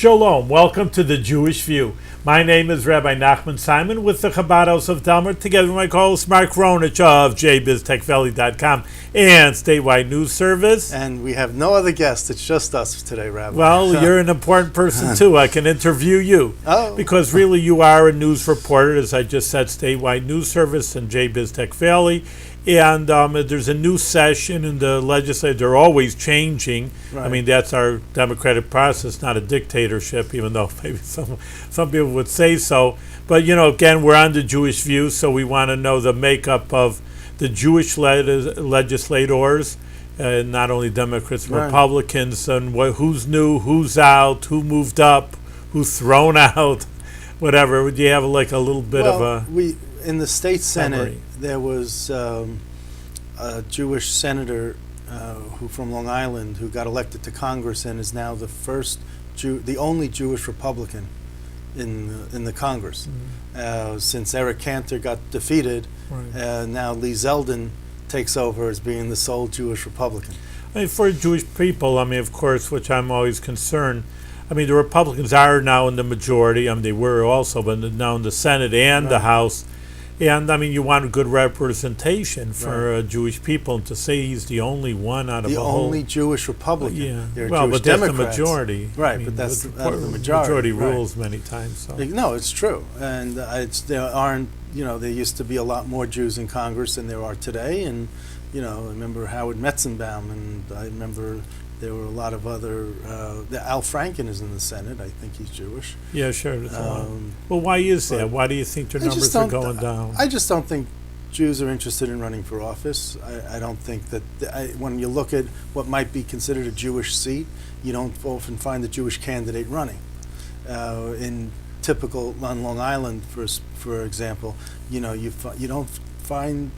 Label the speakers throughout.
Speaker 1: Shalom, welcome to the Jewish View. My name is Rabbi Nachman Simon with the Chabad House of Delmer, together with my co-host Marc Gronich of jbiztechvalley.com and Statewide News Service.
Speaker 2: And we have no other guest, it's just us today, Rabbi.
Speaker 1: Well, you're an important person too. I can interview you.
Speaker 2: Oh.
Speaker 1: Because really you are a news reporter, as I just said, Statewide News Service and jbiztech Valley. And there's a new session in the legislature. They're always changing. Right. I mean, that's our democratic process, not a dictatorship, even though maybe some people would say so. But, you know, again, we're on the Jewish View, so we want to know the makeup of the Jewish legislators, not only Democrats,
Speaker 2: right.
Speaker 1: Republicans, and who's new, who's out, who moved up, who's thrown out, whatever. Would you have like a little bit of a...
Speaker 2: In the state Senate,
Speaker 1: summary?
Speaker 2: There was a Jewish senator who from Long Island who got elected to Congress and is now the only Jewish Republican in the Congress. Mm-hmm. Since Eric Cantor got defeated, right. Now Lee Zeldin takes over as being the sole Jewish Republican.
Speaker 1: I mean, for Jewish people, I mean, of course, which I'm always concerned. I mean, the Republicans are now in the majority. I mean, they were also, but now in the Senate and right. the House. And, I mean, you want a good representation for
Speaker 2: right.
Speaker 1: Jewish people. And to say he's the only one out of the whole...
Speaker 2: The only Jewish Republican.
Speaker 1: Yeah.
Speaker 2: There are
Speaker 1: well,
Speaker 2: Jewish
Speaker 1: but that's
Speaker 2: Democrats.
Speaker 1: the majority.
Speaker 2: Right,
Speaker 1: I mean,
Speaker 2: but that's the majority.
Speaker 1: Majority
Speaker 2: right.
Speaker 1: rules many times. So.
Speaker 2: No, it's true. And there aren't, there used to be a lot more Jews in Congress than there are today. And, I remember Howard Metzenbaum, and I remember... There were a lot of other. Al Franken is in the Senate. I think he's Jewish.
Speaker 1: Yeah, sure. Well, why is that? Why do you think their numbers are going down?
Speaker 2: I just don't think Jews are interested in running for office. I don't think that when you look at what might be considered a Jewish seat, you don't often find a Jewish candidate running. In typical on Long Island, for example, you don't find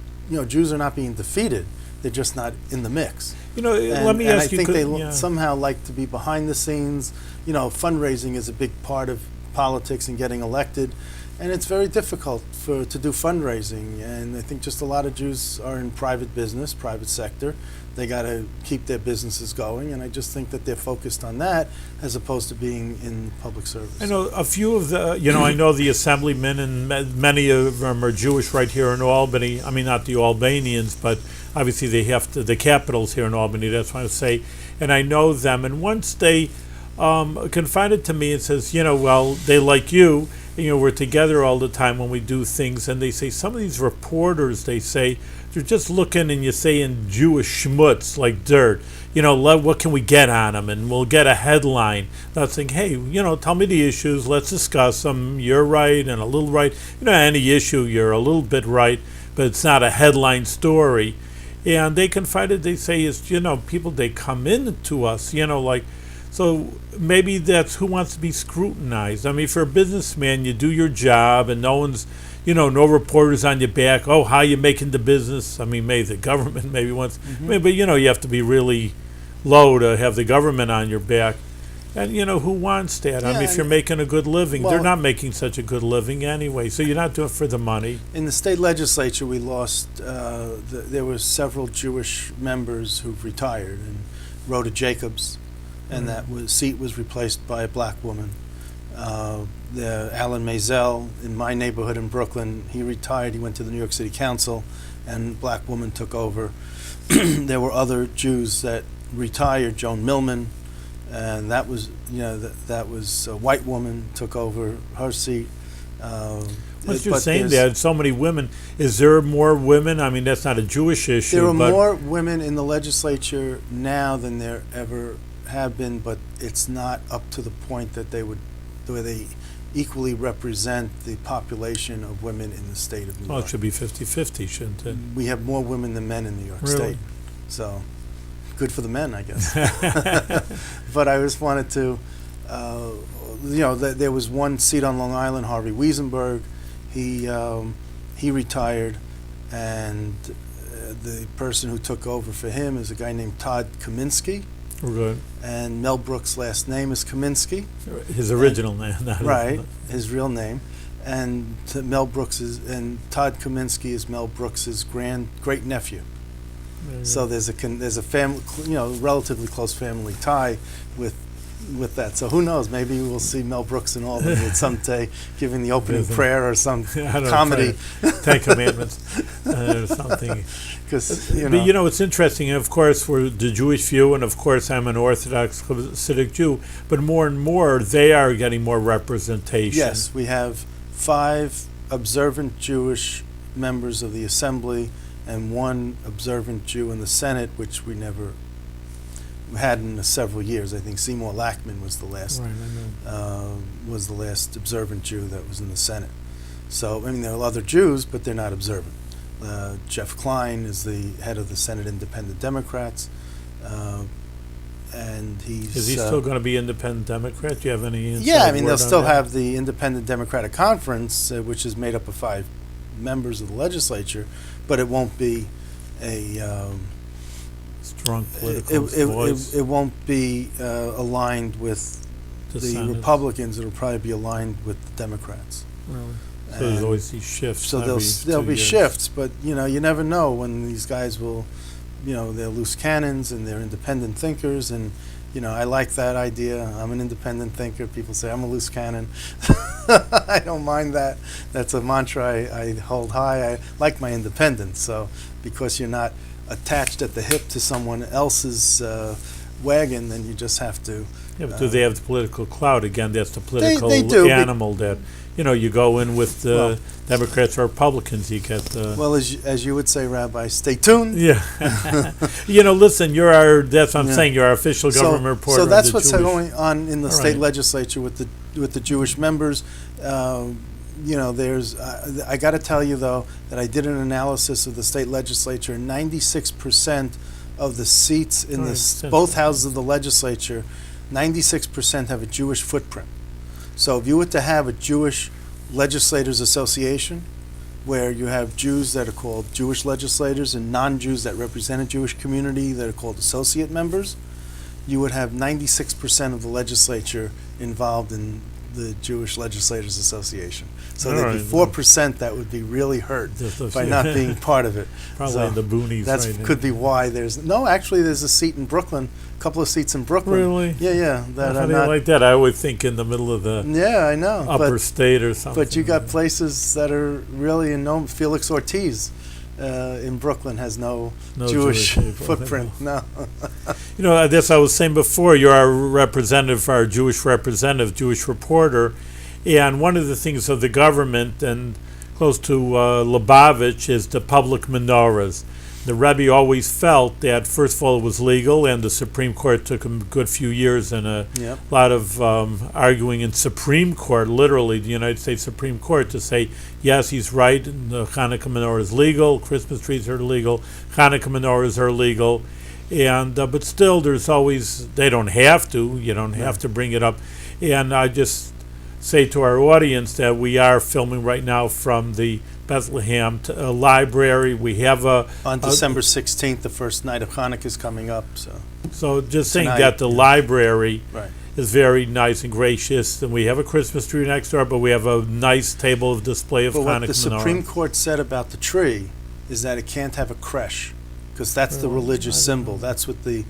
Speaker 2: Jews are not being defeated. They're just not in the mix.
Speaker 1: Let me ask you.
Speaker 2: I think they somehow like to be behind the scenes. Fundraising is a big part of politics and getting elected, and it's very difficult to do fundraising. And I think just a lot of Jews are in private business, private sector. They got to keep their businesses going, and I just think that they're focused on that as opposed to being in public service.
Speaker 1: I know a few of the, I know the assemblymen, and many of them are Jewish right here in Albany. I mean, not the Albanians, but obviously they have to, the capital's here in Albany, that's what I say. And I know them, and once they confided to me and says, well, they like you, we're together all the time when we do things, and they say some of these reporters, they say, they're just looking and you say in Jewish schmutz, like dirt, what can we get on them? And we'll get a headline. Not saying, hey, tell me the issues, let's discuss them, you're right and a little right. Any issue, you're a little bit right, but it's not a headline story. And they confided, they say, is, people, they come in to us, so maybe that's who wants to be scrutinized. I mean, for a businessman, you do your job and no one's, no reporters on your back. Oh, how you making the business? I mean, maybe the government maybe wants, but you have to be really low to have the government on your back. And, who wants that? Yeah, I mean, if you're making a good living, they're not making such a good living anyway, so you're not doing it for the money.
Speaker 2: In the state legislature, we lost, there were several Jewish members who've retired, and Rhoda Jacobs, and that seat was replaced by a black woman. Alan Maisel, in my neighborhood in Brooklyn, he retired, he went to the New York City Council, and a black woman took over. There were other Jews that retired, Joan Millman, and that was, that was a white woman took over her seat.
Speaker 1: What you're saying that so many women, is there more women? I mean, that's not a Jewish issue.
Speaker 2: There are more women in the legislature now than there ever have been, but it's not up to the point that where they equally represent the population of women in the state of New York.
Speaker 1: Well, it should be 50-50, shouldn't it?
Speaker 2: We have more women than men in New York
Speaker 1: really?
Speaker 2: State. So, good for the men, I guess. But I just wanted to, there was one seat on Long Island, Harvey Wiesenberg. He retired, and the person who took over for him is a guy named Todd Kaminsky.
Speaker 1: Good.
Speaker 2: And Mel Brooks' last name is Kaminsky.
Speaker 1: His original name, not
Speaker 2: right? His real name, and Todd Kaminsky is Mel Brooks' great nephew. So there's a family, relatively close family tie with with that. So who knows? Maybe we'll see Mel Brooks in Albany at some day giving the opening
Speaker 1: Isn't-
Speaker 2: prayer or some
Speaker 1: I don't know,
Speaker 2: comedy.
Speaker 1: Ten Commandments or something.
Speaker 2: Because
Speaker 1: But it's interesting. Of course, we're the Jewish view, and of course, I'm an Orthodox Hasidic Jew. But more and more, they are getting more representation.
Speaker 2: yes, we have 5 observant Jewish members of the Assembly and 1 observant Jew in the Senate, which we never had in several years. I think Seymour Lackman was the last
Speaker 1: Right, I know.
Speaker 2: observant Jew that was in the Senate. So I mean, there are other Jews, but they're not observant. Jeff Klein is the head of the Senate Independent Democrats, and he's
Speaker 1: Is he still going to be independent Democrat? Do you have any inside
Speaker 2: yeah, I mean,
Speaker 1: word
Speaker 2: they'll
Speaker 1: on
Speaker 2: still
Speaker 1: that?
Speaker 2: have the Independent Democratic Conference, which is made up of 5 members of the legislature, but it won't be a
Speaker 1: strong political voice.
Speaker 2: it won't be aligned with the
Speaker 1: Senate.
Speaker 2: Republicans. It'll probably be aligned with the Democrats.
Speaker 1: Really? So there's
Speaker 2: And
Speaker 1: always these shifts.
Speaker 2: so
Speaker 1: every
Speaker 2: there'll
Speaker 1: 2
Speaker 2: be
Speaker 1: years.
Speaker 2: shifts, but you never know when these guys will, they're loose cannons and they're independent thinkers, and I like that idea. I'm an independent thinker. People say I'm a loose cannon. I don't mind that. That's a mantra I hold high. I like my independence. So because you're not attached at the hip to someone else's wagon, then you just have to.
Speaker 1: Yeah, but do they have the political clout? Again, that's the political
Speaker 2: they do,
Speaker 1: animal that, you go in with the
Speaker 2: Well-
Speaker 1: Democrats or Republicans, you get the...
Speaker 2: Well, as you would say, Rabbi, stay tuned.
Speaker 1: Yeah. Listen, that's what I'm
Speaker 2: Yeah.
Speaker 1: saying, you're our official government reporter.
Speaker 2: So
Speaker 1: of
Speaker 2: that's
Speaker 1: the
Speaker 2: what's
Speaker 1: Jewish-
Speaker 2: going on in the
Speaker 1: All
Speaker 2: state
Speaker 1: right.
Speaker 2: legislature with the Jewish members. There's I got to tell you though that I did an analysis of the state legislature. 96% of the seats in
Speaker 1: All right,
Speaker 2: both
Speaker 1: that's-
Speaker 2: houses of the legislature, 96% have a Jewish footprint. So if you were to have a Jewish legislators association, where you have Jews that are called Jewish legislators and non-Jews that represent a Jewish community that are called associate members, you would have 96% of the legislature involved in the Jewish Legislators Association. So
Speaker 1: All
Speaker 2: there'd be
Speaker 1: right.
Speaker 2: 4% that would be really hurt
Speaker 1: Just a
Speaker 2: by
Speaker 1: few-
Speaker 2: not being part of it.
Speaker 1: Probably
Speaker 2: So
Speaker 1: in the boonies
Speaker 2: That's
Speaker 1: right now.
Speaker 2: could be why there's there's a seat in Brooklyn, a couple of seats in Brooklyn.
Speaker 1: Really?
Speaker 2: Yeah, that
Speaker 1: How
Speaker 2: are
Speaker 1: do you
Speaker 2: not.
Speaker 1: like that? I always think in the middle of the
Speaker 2: Yeah, I know.
Speaker 1: upper state or something.
Speaker 2: But you got places that are really unknown. Felix Ortiz in Brooklyn has no Jewish
Speaker 1: people.
Speaker 2: footprint. No.
Speaker 1: This I was saying before, you're our representative, our Jewish representative, Jewish reporter, and one of the things of the government and close to Lubavitch is the public menorahs. The Rebbe always felt that, first of all, it was legal, and the Supreme Court took a good few years and a
Speaker 2: Yep.
Speaker 1: lot of arguing in Supreme Court, literally the United States Supreme Court, to say, yes, he's right, the Hanukkah menorah is legal, Christmas trees are legal, Hanukkah menorahs are legal, and but still there's always, they don't have to, you don't have to bring it up. And I just say to our audience that we are filming right now from the Bethlehem library. We have
Speaker 2: On December 16th, the first night of Hanukkah is coming up.
Speaker 1: so just saying
Speaker 2: Tonight,
Speaker 1: that the library
Speaker 2: Right.
Speaker 1: is very nice and gracious, and we have a Christmas tree next door, but we have a nice table of display of
Speaker 2: But what
Speaker 1: Hanukkah
Speaker 2: the Supreme
Speaker 1: menorah.
Speaker 2: Court said about the tree is that it can't have a creche, because that's the
Speaker 1: Really?
Speaker 2: religious
Speaker 1: I don't
Speaker 2: symbol.
Speaker 1: know.
Speaker 2: That's what the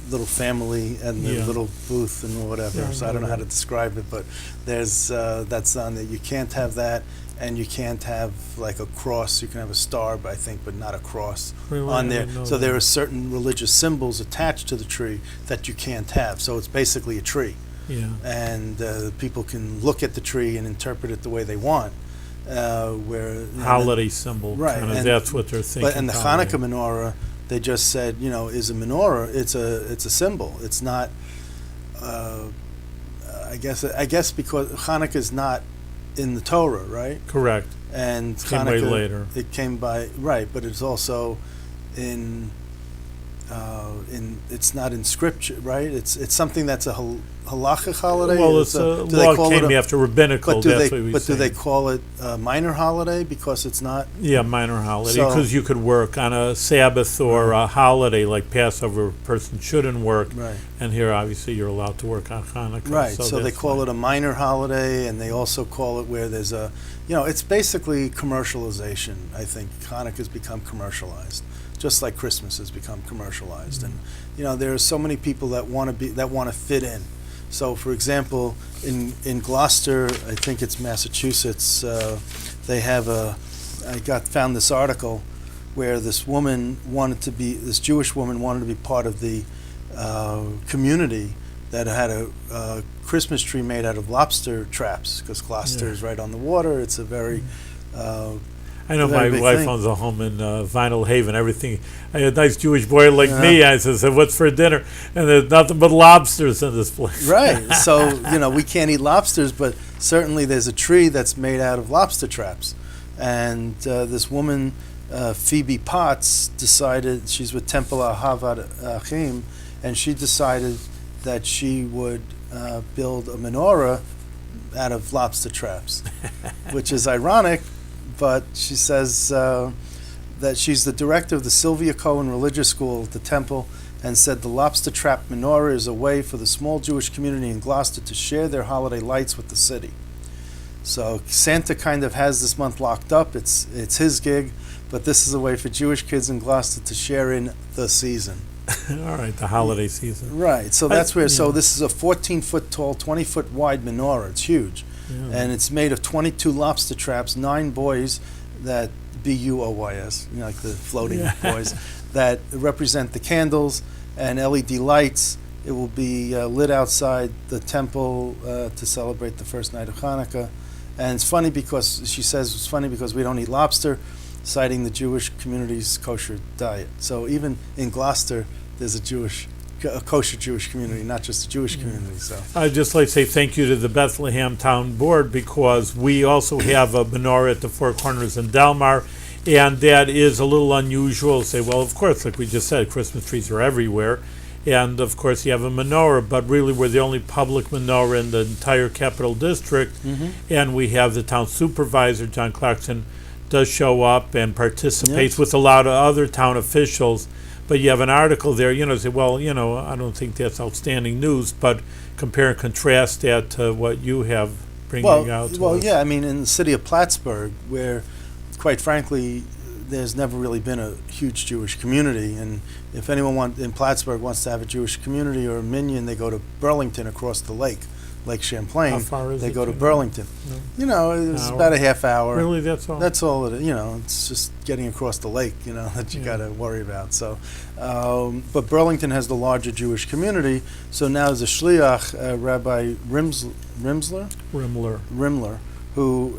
Speaker 2: little family and the
Speaker 1: Yeah.
Speaker 2: little booth and whatever.
Speaker 1: Yeah, I
Speaker 2: So I
Speaker 1: know
Speaker 2: don't know how
Speaker 1: that.
Speaker 2: to describe it, but there's that's on there. You can't have that, and you can't have like a cross. You can have a star, but I think, but not a cross
Speaker 1: Really?
Speaker 2: on
Speaker 1: I
Speaker 2: there.
Speaker 1: didn't know
Speaker 2: So there
Speaker 1: that.
Speaker 2: are certain religious symbols attached to the tree that you can't have. So it's basically a tree.
Speaker 1: Yeah.
Speaker 2: And people can look at the tree and interpret it the way they want. Where
Speaker 1: Holiday symbol,
Speaker 2: Right,
Speaker 1: kind of,
Speaker 2: and-
Speaker 1: that's what they're thinking.
Speaker 2: but and the
Speaker 1: holiday.
Speaker 2: Hanukkah menorah, they just said, is a menorah. It's a symbol. It's not. I guess because Hanukkah is not in the Torah, right?
Speaker 1: Correct.
Speaker 2: And
Speaker 1: Came way
Speaker 2: Hanukkah,
Speaker 1: later.
Speaker 2: It came by right, but it's also in. It's not in scripture, right? It's something that's a halachic holiday.
Speaker 1: Well, it's a
Speaker 2: do they
Speaker 1: law
Speaker 2: call it
Speaker 1: came
Speaker 2: a-
Speaker 1: after rabbinical,
Speaker 2: But do
Speaker 1: that's
Speaker 2: they?
Speaker 1: what we
Speaker 2: But do they
Speaker 1: say.
Speaker 2: call it a minor holiday because it's not?
Speaker 1: Yeah, minor holiday,
Speaker 2: So-
Speaker 1: because you could work on a Sabbath or a holiday like Passover, a person shouldn't work.
Speaker 2: Right.
Speaker 1: And here, obviously, you're allowed to work on Hanukkah.
Speaker 2: Right. So they
Speaker 1: that's
Speaker 2: call
Speaker 1: why.
Speaker 2: it a minor holiday, and they also call it where there's a it's basically commercialization. I think Hanukkah's become commercialized, just like Christmas has become commercialized. And there are so many people that want to fit in. So, for example, in Gloucester, I think it's Massachusetts, they have found this article where this Jewish woman wanted to be part of the community that had a Christmas tree made out of lobster traps, because Gloucester is right on the water. It's a very
Speaker 1: I know my wife owns a home in Vinyl Haven. Everything. I had a nice Jewish boy like me. I said, "What's for dinner?" And there's nothing but lobsters in this place.
Speaker 2: Right. So we can't eat lobsters, but certainly there's a tree that's made out of lobster traps. And this woman, Phoebe Potts, decided, she's with Temple Ahavad Achim, and she decided that she would build a menorah out of lobster traps, which is ironic. But she says that she's the director of the Sylvia Cohen Religious School at the temple, and said the lobster trap menorah is a way for the small Jewish community in Gloucester to share their holiday lights with the city. So Santa kind of has this month locked up. It's his gig, but this is a way for Jewish kids in Gloucester to share in the season.
Speaker 1: All right, the holiday season.
Speaker 2: Right. So that's where. So this is a 14-foot tall, 20-foot wide menorah. It's huge. Yeah. And it's made of 22 lobster traps, 9 buoys that buoys, like the floating buoys, that represent the candles and LED lights. It will be lit outside the temple to celebrate the first night of Hanukkah. And it's funny because she says it's funny because we don't eat lobster, citing the Jewish community's kosher diet. So even in Gloucester, there's a kosher Jewish community, not just a Jewish community. So
Speaker 1: I'd just like to say thank you to the Bethlehem Town Board, because we also have a menorah at the Four Corners in Delmar, and that is a little unusual. Say, well, of course, like we just said, Christmas trees are everywhere, and of course you have a menorah, but really we're the only public menorah in the entire Capital District, and we have the town supervisor, John Clarkson, does show up and participates with a lot of other town officials. But you have an article there, say, well, I don't think that's outstanding news, but compare and contrast that to what you have bringing out to us.
Speaker 2: Yeah, I mean, in the city of Plattsburgh, where, quite frankly, there's never really been a huge Jewish community, and if anyone in Plattsburgh wants to have a Jewish community or a minyan, they go to Burlington across the lake. Lake Champlain.
Speaker 1: How far is
Speaker 2: they
Speaker 1: it
Speaker 2: go to Burlington.
Speaker 1: No.
Speaker 2: It's about a half hour.
Speaker 1: Really, that's all?
Speaker 2: That's all it is. It's just getting across the lake, that you got to worry about. So, but Burlington has the larger Jewish community. So now there's a shliach, Rabbi Rimler, who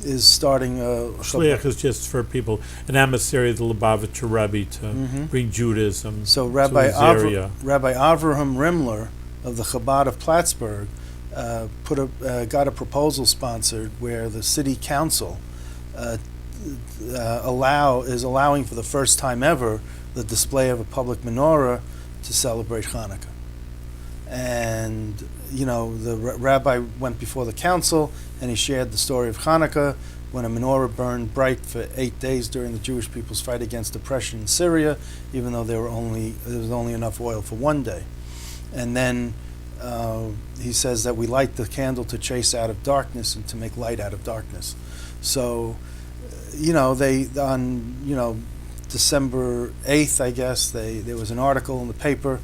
Speaker 2: is starting a
Speaker 1: shliach is just for people, an emissary of the Lubavitcher Rebbe to bring Judaism.
Speaker 2: So
Speaker 1: to his area.
Speaker 2: Rabbi Avraham Rimler of the Chabad of Plattsburgh got a proposal sponsored where the city council is allowing for the first time ever the display of a public menorah to celebrate Hanukkah. And the rabbi went before the council and he shared the story of Hanukkah, when a menorah burned bright for 8 days during the Jewish people's fight against oppression in Syria, even though there was only enough oil for 1 day. And then he says that we light the candle to chase out of darkness and to make light out of darkness. So, they on December 8th, I guess, there was an article in the paper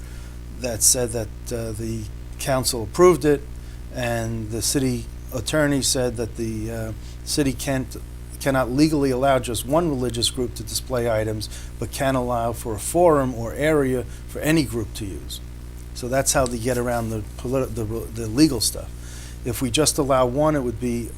Speaker 2: that said that the council approved it, and the city attorney said that the city cannot legally allow just one religious group to display items, but can allow for a forum or area for any group to use. So that's how they get around the legal stuff. If we just allow one, it would be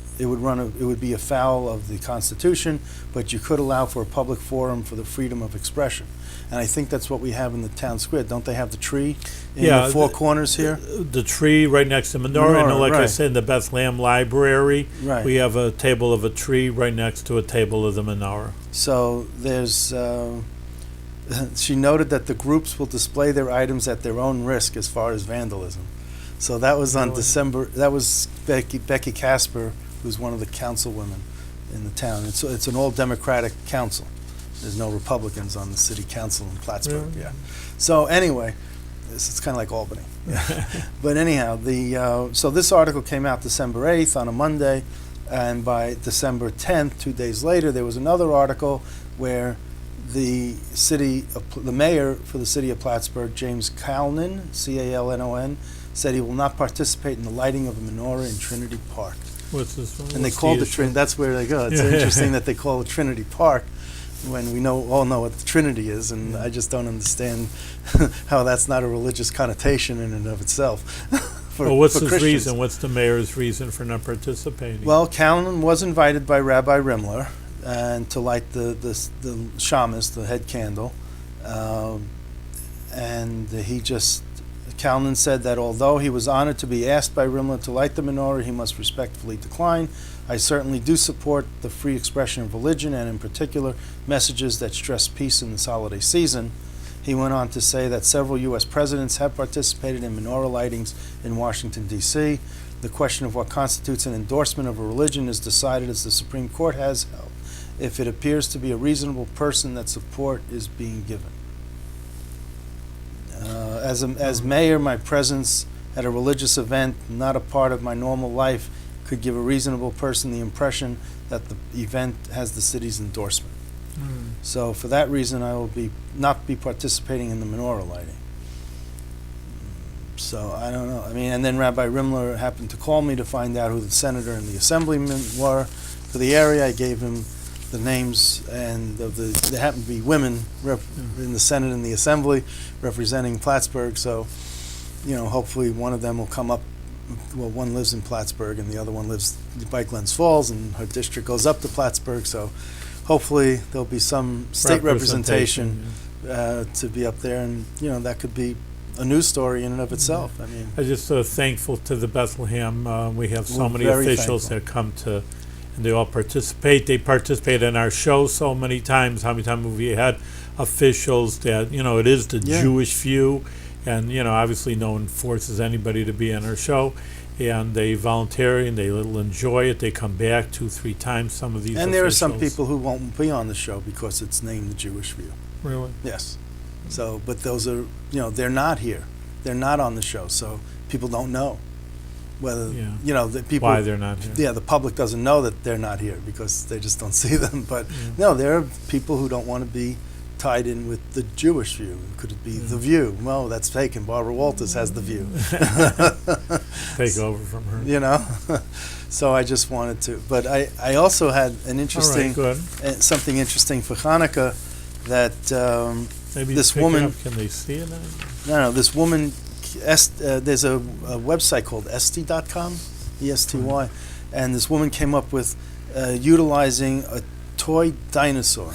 Speaker 2: afoul of the Constitution, but you could allow for a public forum for the freedom of expression. And I think that's what we have in the town square. Don't they have the tree in the Four Corners here? The
Speaker 1: tree right next to Menorah. And like I said, in the Bethlehem Library, we have a table of a tree right next to a table of the Menorah.
Speaker 2: So there's... she noted that the groups will display their items at their own risk as far as vandalism. So that was on December. That was Becky Casper, who's one of the councilwomen in the town. It's an all-Democratic council. There's no Republicans on the city council in Plattsburgh. Yeah. So anyway, it's kind of like Albany. But anyhow, so this article came out December 8th on a Monday, And by December 10th, 2 days later, there was another article where the mayor for the city of Plattsburgh, James Calnon, C-A-L-N-O-N, said he will not participate in the lighting of a menorah in Trinity Park.
Speaker 1: What's this one?
Speaker 2: And they called it Trinity. That's where they go. It's interesting that they call it Trinity Park when we all know what the Trinity is, and I just don't understand how that's not a religious connotation in and of itself.
Speaker 1: Well, what's
Speaker 2: for
Speaker 1: his
Speaker 2: Christians.
Speaker 1: reason? What's the mayor's reason for not participating?
Speaker 2: Well, Callan was invited by Rabbi Rimler and to light the shamus, the head candle, and Callan said that although he was honored to be asked by Rimler to light the menorah, he must respectfully decline. I certainly do support the free expression of religion and in particular messages that stress peace in this holiday season. He went on to say that several U.S. presidents have participated in menorah lightings in Washington, D.C. The question of what constitutes an endorsement of a religion is decided as the Supreme Court has held, if it appears to be a reasonable person that support is being given. As mayor, my presence at a religious event, not a part of my normal life, could give a reasonable person the impression that the event has the city's endorsement. So for that reason, I will not be participating in the menorah lighting. So I don't know. I mean, and then Rabbi Rimler happened to call me to find out who the senator and the assemblyman were for the area. I gave him the names, and there happened to be women in the Senate and the Assembly representing Plattsburgh. So, hopefully one of them will come up. Well, one lives in Plattsburgh and the other one lives by Glens Falls, and her district goes up to Plattsburgh. So hopefully there'll be some state representation to be up there, and that could be a news story in and of itself. I mean,
Speaker 1: I'm just so thankful to the Bethlehem. We have so many
Speaker 2: very
Speaker 1: officials
Speaker 2: thankful.
Speaker 1: that come to, and they all participate. They participate in our show so many times. How many times have we had officials that, it is the Jewish View, and, obviously no one forces anybody to be on our show. And they volunteer and they will enjoy it. They come back 2-3 times, some of these
Speaker 2: and
Speaker 1: officials.
Speaker 2: there are some people who won't be on the show because it's named the Jewish View.
Speaker 1: Really?
Speaker 2: Yes. So, but those are, they're not here. They're not on the show, so people don't know whether, the people.
Speaker 1: Why they're not here.
Speaker 2: Yeah, the public doesn't know that they're not here because they just don't see them. But no, there are people who don't want to be tied in with the Jewish View. Could it be the View? Well, that's taken. Barbara Walters has the View.
Speaker 1: Take over from her.
Speaker 2: So I just wanted to. But I also had an interesting,
Speaker 1: All right, good.
Speaker 2: something interesting for Hanukkah that
Speaker 1: Maybe
Speaker 2: this
Speaker 1: pick it
Speaker 2: woman.
Speaker 1: up. Can they see it?
Speaker 2: No, this woman. There's a website called esty.com, E-S-T-Y, and this woman came up with utilizing a toy dinosaur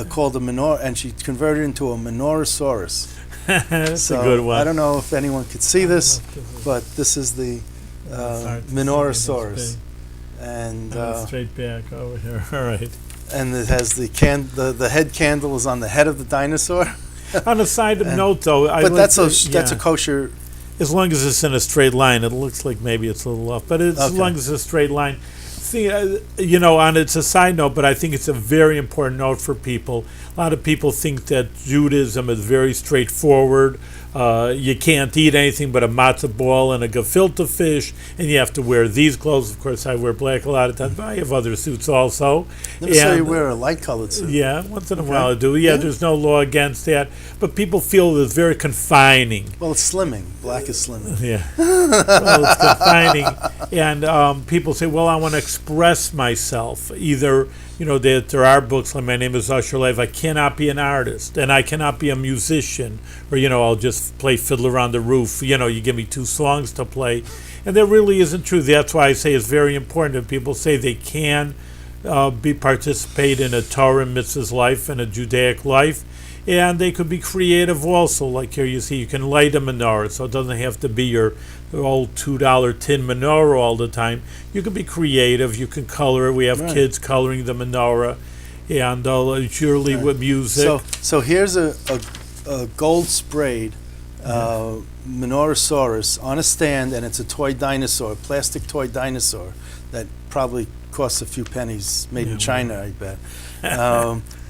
Speaker 2: called a Menorah, and she converted it into a Menorah Source.
Speaker 1: That's a good one.
Speaker 2: I don't know if anyone could see this, but this is the Menorah Source, and
Speaker 1: straight back over here. All right.
Speaker 2: And it has the head candle is on the head of the dinosaur.
Speaker 1: On a side note, though,
Speaker 2: but that's a kosher.
Speaker 1: As long as it's in a straight line, it looks like maybe it's a little off, but as long as it's a straight line. See, it's a side note, but I think it's a very important note for people. A lot of people think that Judaism is very straightforward. You can't eat anything but a matzah ball and a gefilte fish, and you have to wear these clothes. Of course, I wear black a lot of times, but I have other suits also.
Speaker 2: Never saw you wear a light-colored suit.
Speaker 1: Yeah, once in a while I do. Yeah, there's no law against that, but people feel it's very confining.
Speaker 2: Well, it's slimming. Black is slimming.
Speaker 1: Yeah. Well, it's confining, and people say, "Well, I want to express myself." Either there are books like My Name is Usher Lev. I cannot be an artist, and I cannot be a musician, or I'll just play Fiddler on the Roof. You give me 2 songs to play, and that really isn't true. That's why I say it's very important that people say they can participate in a Torah and mitzvah's life and a Judaic life, and they could be creative also. Like here, you see, you can light a menorah, so it doesn't have to be your old $2 tin menorah all the time. You can be creative. You can color it. We have kids coloring the menorah, and surely with music.
Speaker 2: So here's a gold sprayed Menorah Source on a stand, and it's a toy dinosaur, plastic toy dinosaur that probably costs a few pennies, made in China, I bet.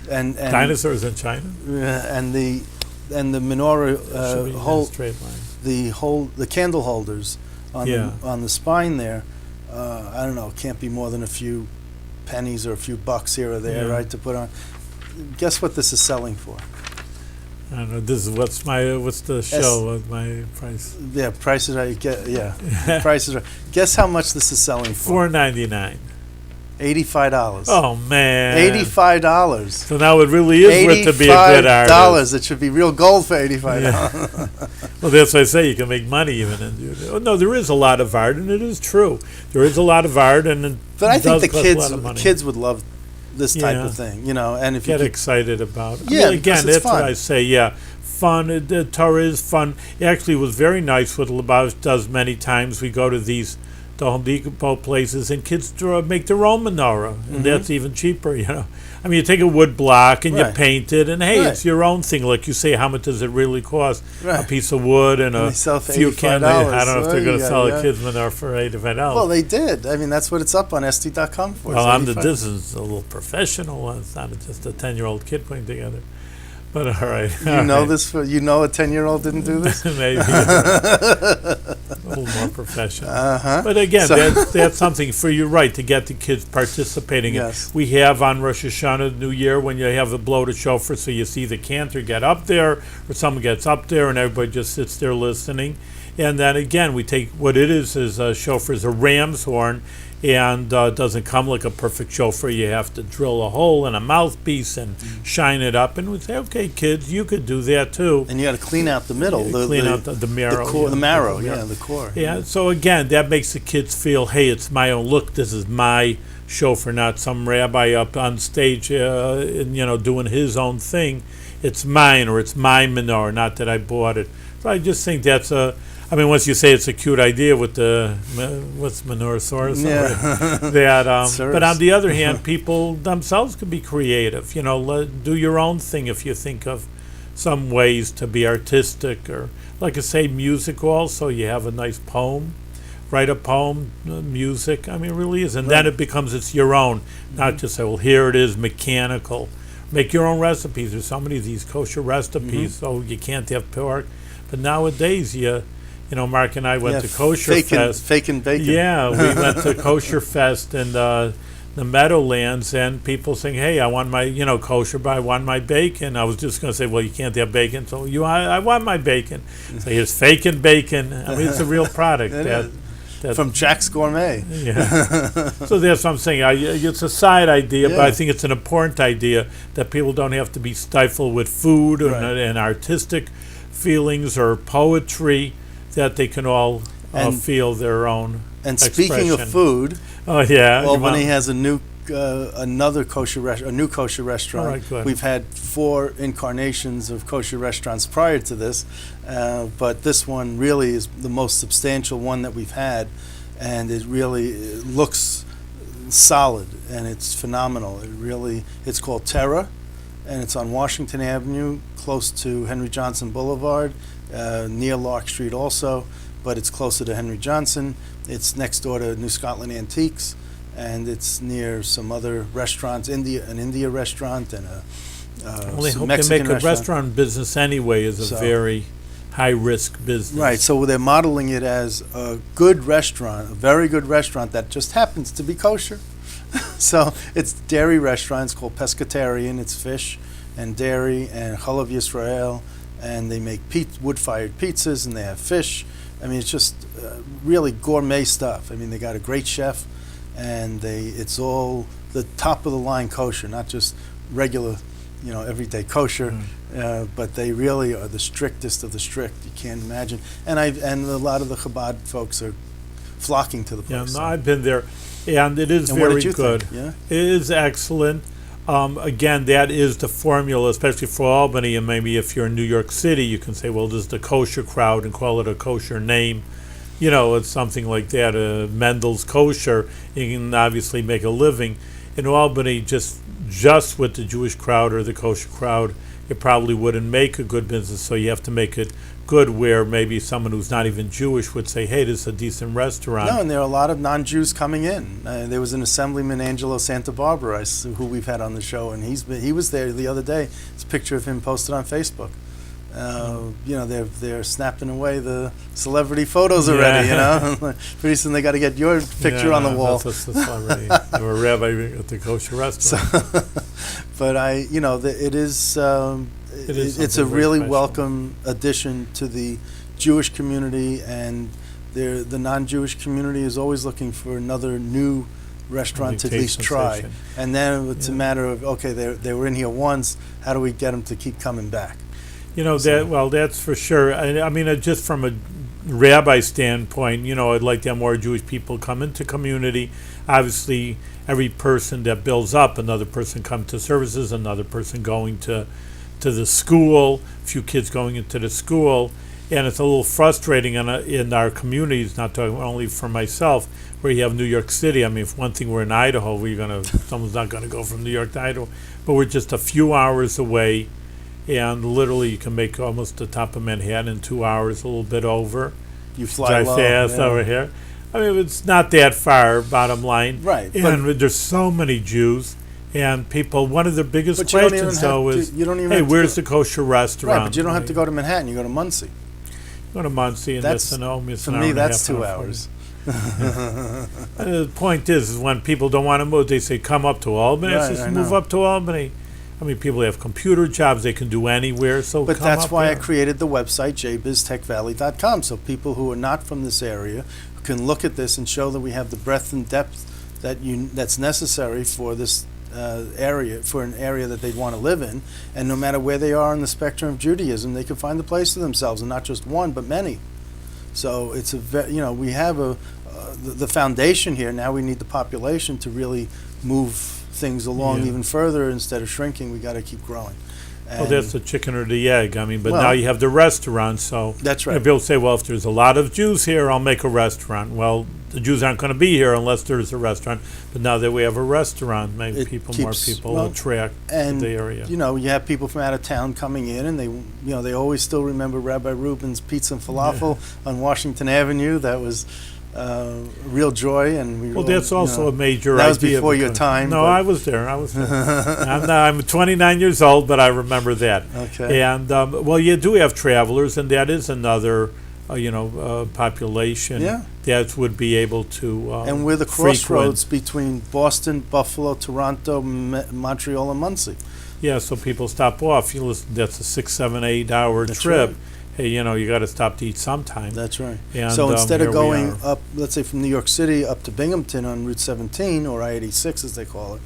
Speaker 2: And
Speaker 1: dinosaurs in China.
Speaker 2: And the menorah
Speaker 1: straight line.
Speaker 2: the candle holders on the spine there I don't know, can't be more than a few pennies or a few bucks here or there,
Speaker 1: Yeah.
Speaker 2: right, to put on. Guess what this is selling for?
Speaker 1: I don't know. This is what's the show of my price?
Speaker 2: Yeah, prices are, prices are. Guess how much this is selling for?
Speaker 1: $4.99.
Speaker 2: $85.
Speaker 1: Oh man.
Speaker 2: $85.
Speaker 1: So now it really is worth to be a good artist.
Speaker 2: $85. It should be real gold for $85.
Speaker 1: Yeah. Well, that's why I say you can make money even in. Oh, no, there is a lot of art, and it is true. There is a lot of art, and it
Speaker 2: But I think
Speaker 1: does cost a lot of money.
Speaker 2: kids would love this type
Speaker 1: Yeah.
Speaker 2: of thing, and if
Speaker 1: Get
Speaker 2: you
Speaker 1: excited about it.
Speaker 2: Yeah,
Speaker 1: I mean, again,
Speaker 2: because it's
Speaker 1: that's what
Speaker 2: fun.
Speaker 1: I say. Yeah, fun. The Torah is fun. It actually was very nice. What Lubavitch does many times. We go to the Home Depot places, and kids make their own menorah, and that's even cheaper. I mean, you take a wood block and you
Speaker 2: Right.
Speaker 1: paint it, and hey,
Speaker 2: Right.
Speaker 1: it's your own thing. Like you say, how much does it really cost?
Speaker 2: Right.
Speaker 1: A piece of wood and
Speaker 2: And
Speaker 1: a
Speaker 2: they sell for
Speaker 1: few
Speaker 2: $85.
Speaker 1: candles. I don't know if they're going to
Speaker 2: Yeah,
Speaker 1: sell
Speaker 2: yeah.
Speaker 1: a kid's menorah for $85.
Speaker 2: well, they did. I mean, that's what it's up on SD.com for.
Speaker 1: Well,
Speaker 2: It's
Speaker 1: this is a little professional one. It's not just a 10-year-old kid putting together. But all right.
Speaker 2: You know this a 10-year-old didn't do this?
Speaker 1: Maybe. A little more professional.
Speaker 2: Uh-huh.
Speaker 1: But again,
Speaker 2: So-
Speaker 1: that's something for you, right, to get the kids participating.
Speaker 2: Yes.
Speaker 1: We have on Rosh Hashanah, New Year, when you have a blow to shofar, so you see the cantor get up there, or someone gets up there, and everybody just sits there listening. And then again, we take what it is a shofar is a ram's horn, and it doesn't come like a perfect shofar. You have to drill a hole in a mouthpiece and shine it up. And we say, okay, kids, you could do that too.
Speaker 2: And you got to clean out the middle.
Speaker 1: Clean out the marrow.
Speaker 2: The marrow,
Speaker 1: yeah.
Speaker 2: the core.
Speaker 1: Yeah, so again, that makes the kids feel, hey, it's my own look. This is my shofar, not some rabbi up on stage, and, doing his own thing. It's mine, or it's my menorah, not that I bought it. So I just think that's once you say it's a cute idea with what's Menorah Source,
Speaker 2: Yeah.
Speaker 1: but on the other hand, people themselves can be creative. Do your own thing if you think of some ways to be artistic, or like I say, music. Also, you have a nice poem, write a poem, music. I mean, it really is, and then it becomes it's your own, not just say, well, here it is, mechanical. Make your own recipes. There's so many of these kosher recipes, so you can't have pork. But nowadays, Mark and I went to Kosher Fest.
Speaker 2: Fake and bacon.
Speaker 1: Yeah, we went to Kosher Fest in the Meadowlands, and people saying, hey, I want my, kosher, but I want my bacon. I was just going to say, well, you can't have bacon, so I want my bacon. So here's fake and bacon. I mean, it's a real product.
Speaker 2: From Jack's Gourmet.
Speaker 1: Yeah. So that's what I'm saying. It's a side idea, but
Speaker 2: Yeah.
Speaker 1: I think it's an important idea that people don't have to be stifled with food
Speaker 2: Right.
Speaker 1: and artistic feelings or poetry, that they can all feel their own
Speaker 2: And speaking of
Speaker 1: expression.
Speaker 2: food,
Speaker 1: Oh yeah,
Speaker 2: Albany has a new kosher restaurant.
Speaker 1: All right, good.
Speaker 2: We've had 4 incarnations of kosher restaurants prior to this, but this one really is the most substantial one that we've had, and it really looks solid, and it's phenomenal. It's called Terra, and it's on Washington Avenue, close to Henry Johnson Boulevard, near Lark Street also, but it's closer to Henry Johnson. It's next door to New Scotland Antiques, and it's near some other restaurants, an India restaurant and
Speaker 1: Well, they
Speaker 2: some
Speaker 1: hope
Speaker 2: Mexican
Speaker 1: they make a restaurant business anyway is a
Speaker 2: So-
Speaker 1: very high-risk business.
Speaker 2: Right, so they're modeling it as a good restaurant, a very good restaurant that just happens to be kosher. So it's dairy restaurant. It's called Pescatarian. It's fish and dairy and Chalav Yisrael, and they make wood-fired pizzas, and they have fish. I mean, it's just really gourmet stuff. I mean, they got a great chef, and it's all the top-of-the-line kosher, not just regular, everyday kosher. But they really are the strictest of the strict. You can't imagine. And a lot of the Chabad folks are flocking to the
Speaker 1: Yeah,
Speaker 2: place.
Speaker 1: no, I've been there, and it is
Speaker 2: And what
Speaker 1: very
Speaker 2: did you
Speaker 1: good.
Speaker 2: think? Yeah?
Speaker 1: It is excellent. Again, that is the formula, especially for Albany, and maybe if you're in New York City, you can say, well, this is the kosher crowd and call it a kosher name. It's something like that, Mendels Kosher. You can obviously make a living. In Albany, just with the Jewish crowd or the kosher crowd, you probably wouldn't make a good business, so you have to make it good where maybe someone who's not even Jewish would say, hey, this is a decent restaurant.
Speaker 2: No, and there are a lot of non-Jews coming in. There was an Assemblyman, Angelo Santa Barbara, who we've had on the show, and he was there the other day. It's a picture of him posted on Facebook. They're snapping away the celebrity photos already. Pretty soon they got to get your picture on the wall.
Speaker 1: That's a celebrity. Or a rabbi at the kosher restaurant.
Speaker 2: But it is. It's a
Speaker 1: something very
Speaker 2: really
Speaker 1: special.
Speaker 2: welcome addition to the Jewish community, and the non-Jewish community is always looking for another new restaurant to at least try. And then it's a matter of, okay, they were in here once, how do we get them to keep coming back?
Speaker 1: That's for sure. I mean, just from a rabbi standpoint, I'd like to have more Jewish people come into community. Obviously, every person that builds up, another person come to services, another person going to the school, a few kids going into the school, and it's a little frustrating in our communities, not talking only for myself, where you have New York City. I mean, if one thing we're in Idaho, someone's not going to go from New York to Idaho, but we're just a few hours away, and literally you can make almost the top of Manhattan in 2 hours, a little bit over.
Speaker 2: You fly low,
Speaker 1: fast over here. I mean, it's not that far, bottom line.
Speaker 2: Right.
Speaker 1: And there's so many Jews. And people, one of the biggest questions, though, is, hey, where's the kosher restaurant?
Speaker 2: Right, but you don't have to go to Manhattan. You go to Muncie.
Speaker 1: Go to Muncie and miss an hour.
Speaker 2: For me, that's 2 hours.
Speaker 1: The point is when people don't want to move, they say, come up to Albany. I say, move up to Albany. I mean, people have computer jobs. They can do anywhere, so
Speaker 2: But
Speaker 1: come
Speaker 2: that's
Speaker 1: up
Speaker 2: why
Speaker 1: there.
Speaker 2: I created the website, jbiztechvalley.com, so people who are not from this area can look at this and show that we have the breadth and depth that's necessary for this area, for an area that they'd want to live in, and no matter where they are on the spectrum of Judaism, they can find a place for themselves, and not just one, but many. So it's we have the foundation here. Now we need the population to really move things along even further. Instead of shrinking, we got to keep growing.
Speaker 1: Well, that's the chicken or the egg. I mean, but now you have the restaurant, so
Speaker 2: that's right.
Speaker 1: People say, well, if there's a lot of Jews here, I'll make a restaurant. Well, the Jews aren't going to be here unless there's a restaurant. But now that we have a restaurant, maybe more people will attract to the area.
Speaker 2: You have people from out of town coming in, and they always still remember Rabbi Rubin's Pizza and Falafel on Washington Avenue. That was real joy, and
Speaker 1: that's also a major idea.
Speaker 2: That was before your time.
Speaker 1: No, I was there. I'm 29 years old, but I remember that.
Speaker 2: Okay.
Speaker 1: And you do have travelers, and that is another, population that would be able to.
Speaker 2: And we're the crossroads between Boston, Buffalo, Toronto, Montreal, and Muncie.
Speaker 1: Yeah, so people stop off. That's a 6, 7, 8 hour trip.
Speaker 2: Right.
Speaker 1: Hey, you got to stop to eat sometime.
Speaker 2: That's right.
Speaker 1: And,
Speaker 2: so instead of going up, let's say from New York City up to Binghamton on Route 17, or I-86 as they call it,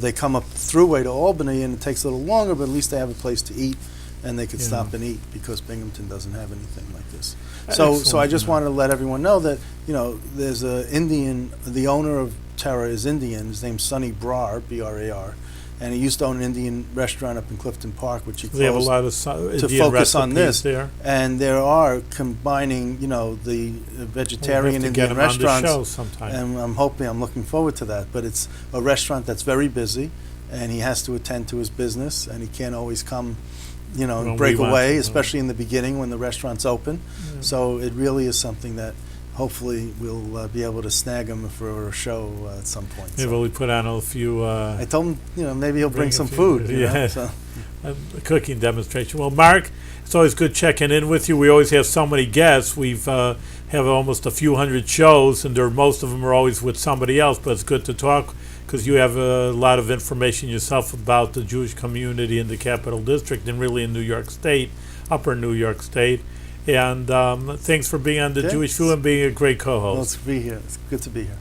Speaker 2: they come up throughway to Albany, and it takes a little longer, but at least they have a place to eat, and they can stop and eat, because Binghamton doesn't have anything like this. So I just wanted to let everyone know that, there's a Indian, the owner of Terra is Indian. His name's Sonny Brar, B-R-A-R. And he used to own an Indian restaurant up in Clifton Park, which he closed.
Speaker 1: They have a lot of
Speaker 2: to focus on this.
Speaker 1: There.
Speaker 2: And there are combining, the vegetarian Indian restaurants.
Speaker 1: On the show sometime.
Speaker 2: And I'm looking forward to that. But it's a restaurant that's very busy, and he has to attend to his business, and he can't always come, and break away, especially in the beginning when the restaurant's open. Yeah. So it really is something that hopefully we'll be able to snag him for a show at some point.
Speaker 1: Maybe we put on a few.
Speaker 2: I told him, maybe he'll bring some food.
Speaker 1: A cooking demonstration. Well, Mark, it's always good checking in with you. We always have so many guests. We've have almost a few hundred shows, and most of them are always with somebody else. But it's good to talk because you have a lot of information yourself about the Jewish community in the Capital District and really in New York State, Upper New York State. And thanks for being on the Jewish View and being a great co-host.
Speaker 2: Well, it's good to be here.